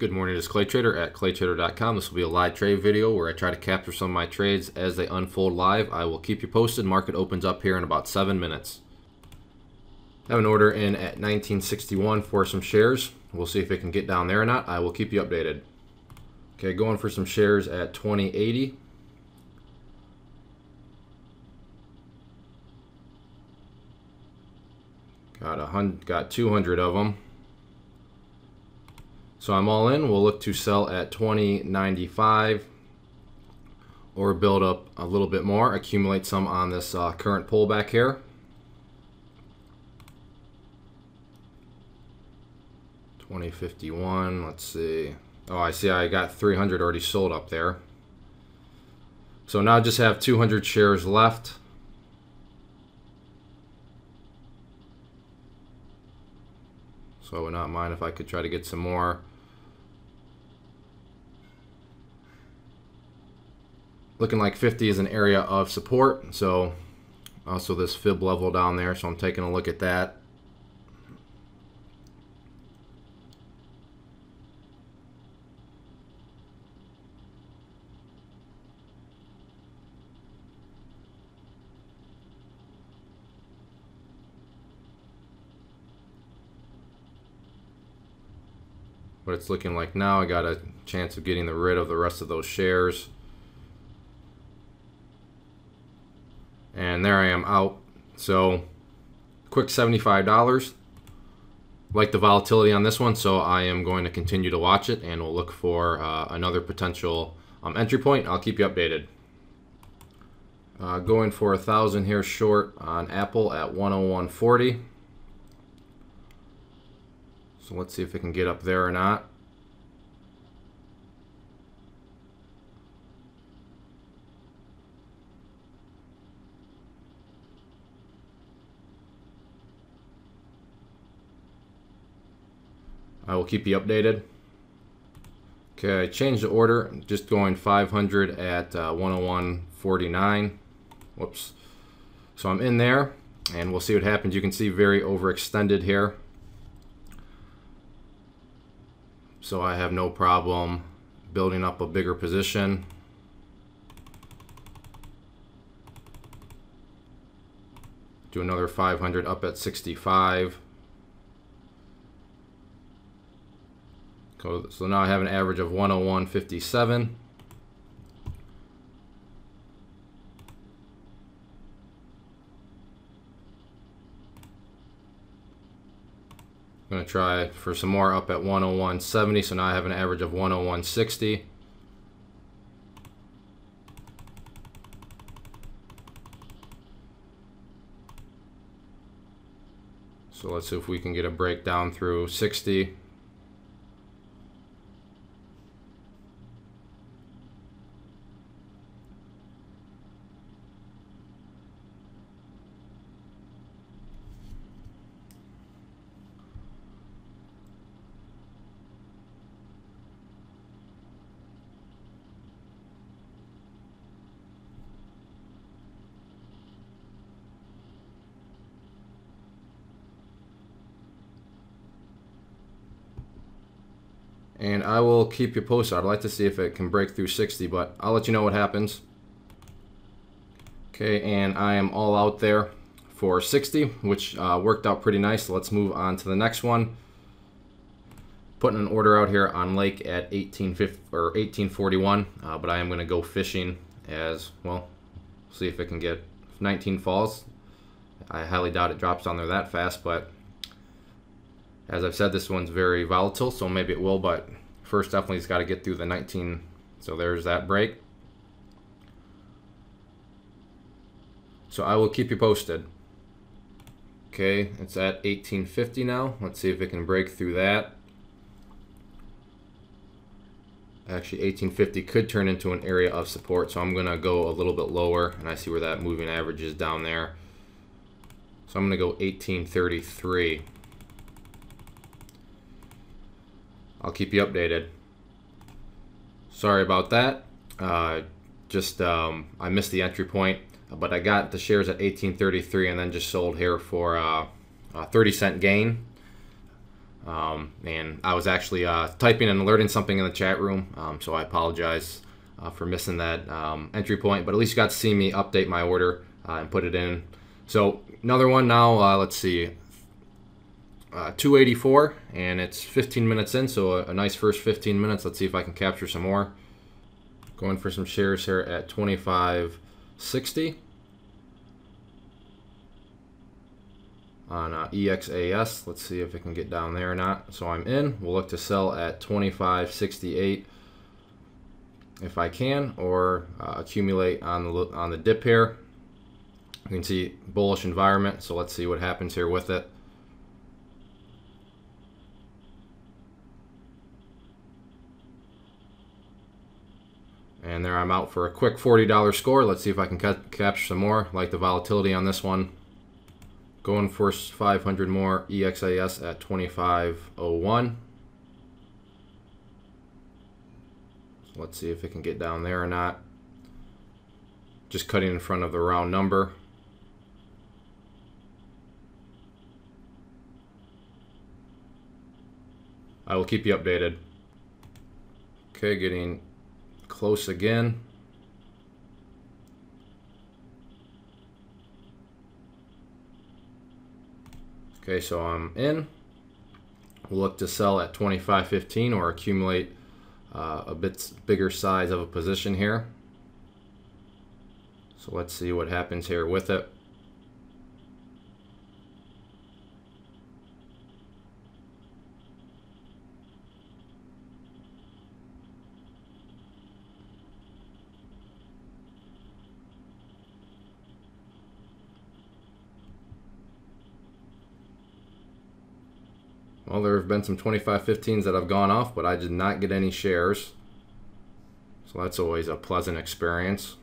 Good morning, it's Clay Trader at claytrader.com. This will be a live trade video where I try to capture some of my trades as they unfold live. I will keep you posted. Market opens up here in about 7 minutes. I have an order in at 1961 for some shares. We'll see if it can get down there or not. I will keep you updated. Okay, going for some shares at 2080. Got 200 of them. So I'm all in. We'll look to sell at 2095 or build up a little bit more, accumulate some on this current pullback here. $20.51, let's see. Oh, I see I got 300 already sold up there. So now I just have 200 shares left. So I would not mind if I could try to get some more. Looking like 50 is an area of support, so also this fib level down there, so I'm taking a look at that. But it's looking like now I got a chance of getting rid of the rest of those shares. And there I am out. So quick $75. Like the volatility on this one, so I am going to continue to watch it, and we'll look for another potential entry point. I'll keep you updated. Going for 1,000 here short on Apple at 101.40. So let's see if it can get up there or not. I will keep you updated. Okay, I changed the order, just going 500 at 101.49. Whoops. So I'm in there, and we'll see what happens. You can see very overextended here. So I have no problem building up a bigger position. Do another 500 up at 65. So now I have an average of 101.57. I'm going to try for some more up at 101.70, so now I have an average of 101.60. So let's see if we can get a breakdown through 60. And I will keep you posted. I'd like to see if it can break through 60, but I'll let you know what happens. Okay, and I am all out there for 60, which worked out pretty nice. So let's move on to the next one. Putting an order out here on Lake at 1841, but I am going to go fishing as well. See if it can get 19 falls. I highly doubt it drops down there that fast, but as I've said, this one's very volatile, so maybe it will, but first definitely it's got to get through the 19. So there's that break. So I will keep you posted. Okay, it's at 1850 now. Let's see if it can break through that. Actually, 1850 could turn into an area of support, so I'm going to go a little bit lower, and I see where that moving average is down there. So I'm going to go 1833. I'll keep you updated. Sorry about that. I missed the entry point, but I got the shares at 1833 and then just sold here for a 30-cent gain. And I was actually typing and alerting something in the chat room, so I apologize for missing that entry point, but at least you got to see me update my order and put it in. So another one now, let's see, 284, and it's 15 minutes in, so a nice first 15 minutes. Let's see if I can capture some more. Going for some shares here at 25.60 on EXAS. Let's see if it can get down there or not. So I'm in. We'll look to sell at 25.68 if I can, or accumulate on the dip here. You can see bullish environment, so let's see what happens here with it. And there I'm out for a quick $40 score. Let's see if I can capture some more. Like the volatility on this one. Going for 500 more EXAS at 25.01. So let's see if it can get down there or not. Just cutting in front of the round number. I will keep you updated. Okay, getting close again. Okay, so I'm in. We'll look to sell at 25.15 or accumulate a bit bigger size of a position here. So let's see what happens here with it. Well, there have been some 25.15s that have gone off, but I did not get any shares. So that's always a pleasant experience.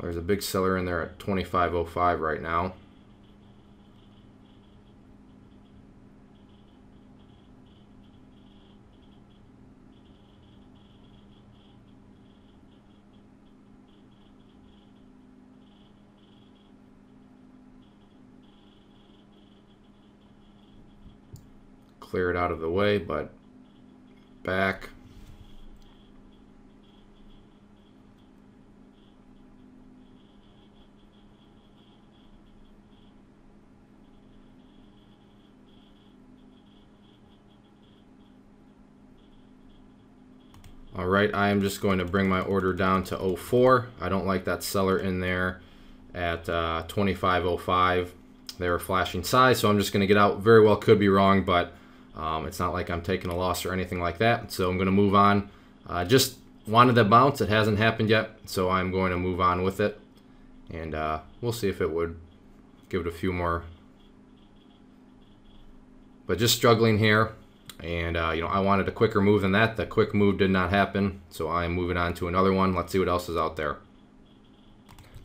There's a big seller in there at 25.05 right now. Clear it out of the way, but back. All right, I am just going to bring my order down to 04. I don't like that seller in there at 25.05. They were flashing size, so I'm just going to get out. Very well could be wrong, but it's not like I'm taking a loss or anything like that. So I'm going to move on. Just wanted to bounce. It hasn't happened yet, so I'm going to move on with it. And we'll see if it would give it a few more. But just struggling here. And you know, I wanted a quicker move than that. The quick move did not happen, so I am moving on to another one. Let's see what else is out there.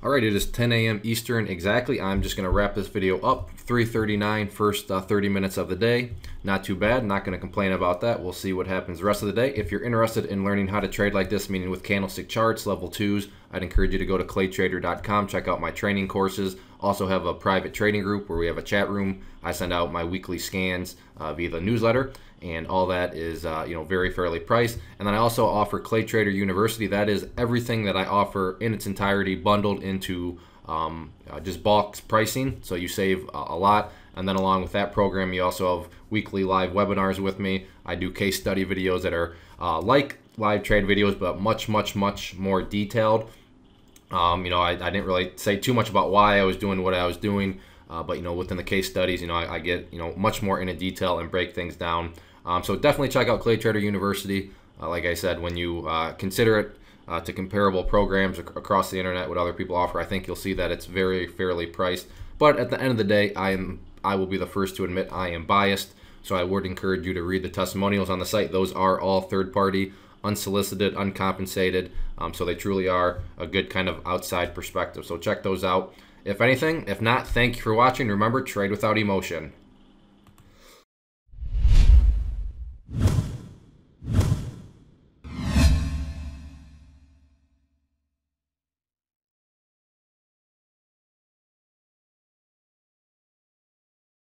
All right, it is 10 a.m. Eastern exactly. I'm just going to wrap this video up. 3:39, first 30 minutes of the day. Not too bad. Not going to complain about that. We'll see what happens the rest of the day. If you're interested in learning how to trade like this, meaning with candlestick charts, level 2s, I'd encourage you to go to claytrader.com. Check out my training courses. Also have a private trading group where we have a chat room. I send out my weekly scans via the newsletter. And all that is you know, very fairly priced. And then I also offer Clay Trader University. That is everything that I offer in its entirety bundled into just bulk pricing, so you save a lot. And then along with that program, you also have weekly live webinars with me. I do case study videos that are like live trade videos, but much more detailed. You know, I didn't really say too much about why I was doing what I was doing. But you know, within the case studies, you know, I get, you know, much more into detail and break things down. So definitely check out Clay Trader University. Like I said, when you consider it to comparable programs across the internet, what other people offer, I think you'll see that it's very fairly priced. But at the end of the day, I will be the first to admit I am biased. So I would encourage you to read the testimonials on the site. Those are all third-party, unsolicited, uncompensated. So they truly are a good kind of outside perspective. So check those out. if anything. If not, thank you for watching. Remember, trade without emotion.